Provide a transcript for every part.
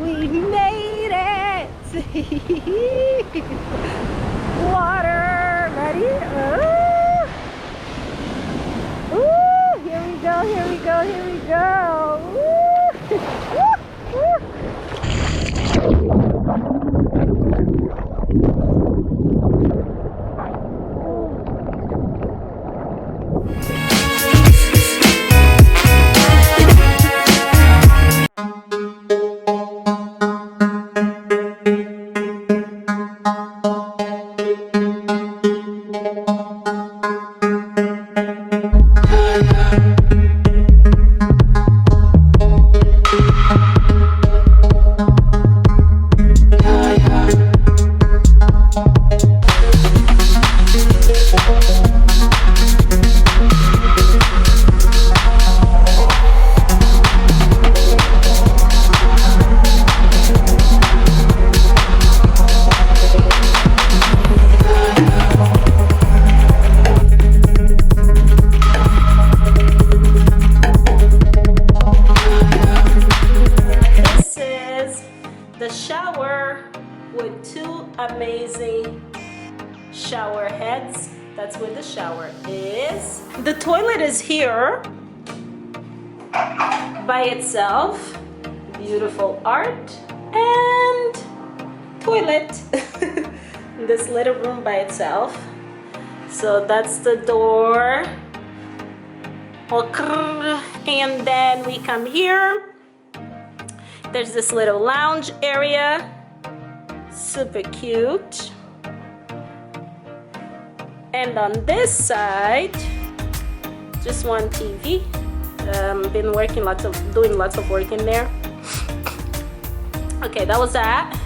We made it! Water! Ready? Ooh, here we go, here we go, here we go! Woo! Woo! Woo! Amazing shower heads. That's where the shower is. The toilet is here by itself. Beautiful art and toilet. This little room by itself. So that's the door. And then we come here. There's this little lounge area. Super cute. And on this side, just one TV. Been doing lots of work in there. Okay, that was that.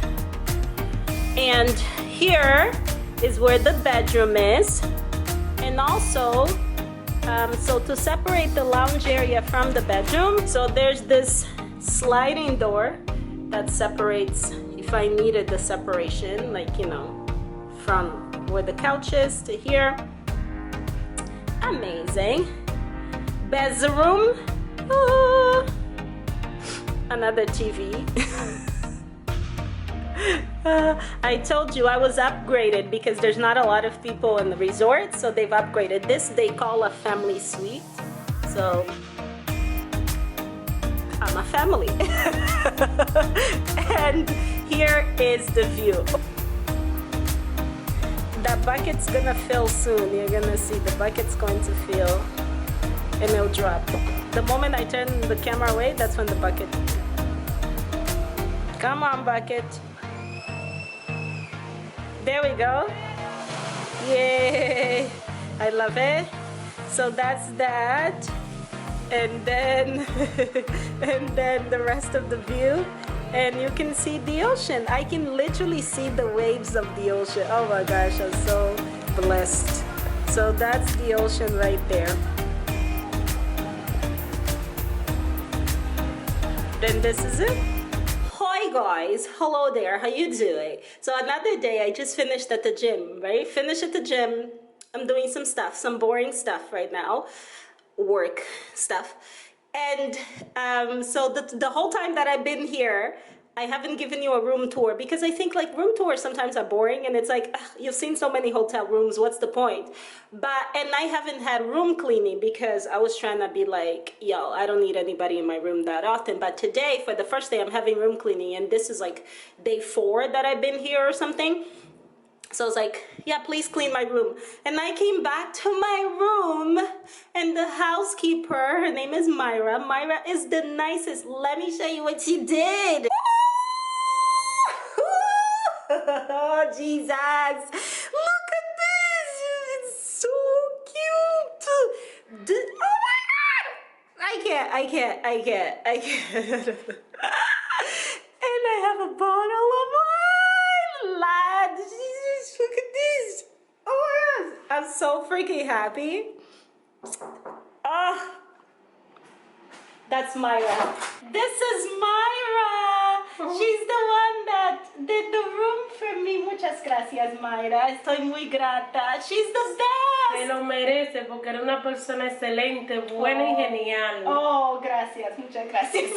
And here is where the bedroom is. And also, so to separate the lounge area from the bedroom, so there's this sliding door that separates, if I needed the separation, like, you know, from where the couch is to here. Amazing. Bedroom. Ooh. Another TV. I told you I was upgraded because there's not a lot of people in the resort, so they've upgraded. This they call a family suite. So I'm a family. And here is the view. That bucket's gonna fill soon. You're gonna see the bucket's going to fill and it'll drop. The moment I turn the camera away, that's when the bucket. Come on, bucket. There we go. Yay! I love it. So that's that. And then and then the rest of the view, and you can see the ocean. I can literally see the waves of the ocean. Oh my gosh, I'm so blessed. So that's the ocean right there. Then this is it. Hi guys, hello there, how you doing? So another day, I just finished at the gym, right? Finished at the gym. I'm doing some stuff, some boring stuff right now. Work stuff. And so the whole time that I've been here, I haven't given you a room tour because I think like room tours sometimes are boring and it's like, ugh, you've seen so many hotel rooms, what's the point? And I haven't had room cleaning because I was trying to be like, yo, I don't need anybody in my room that often. But today, for the first day, I'm having room cleaning, and this is like day 4 that I've been here or something. So I was like, yeah, please clean my room. And I came back to my room, and the housekeeper, her name is Myra. Myra is the nicest. Let me show you what she did. Oh, Jesus. Look at this. It's so cute. Oh my God. I can't. And I have a bottle of wine, lad. Jesus, look at this. Oh my God. I'm so freaking happy. Ah. That's Myra. This is Myra. She's the one that did the room for me. Muchas gracias, Myra. Estoy muy grata. She's the best. Se lo merece porque era una persona excelente, buena y genial. Oh, gracias. Muchas gracias.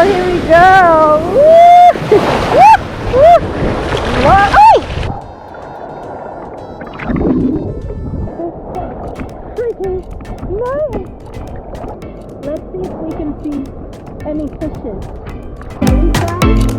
Here we go. Woo! Woo! Woo! Whoa! Freaking nice. Let's see if we can see any fishes. Can we try?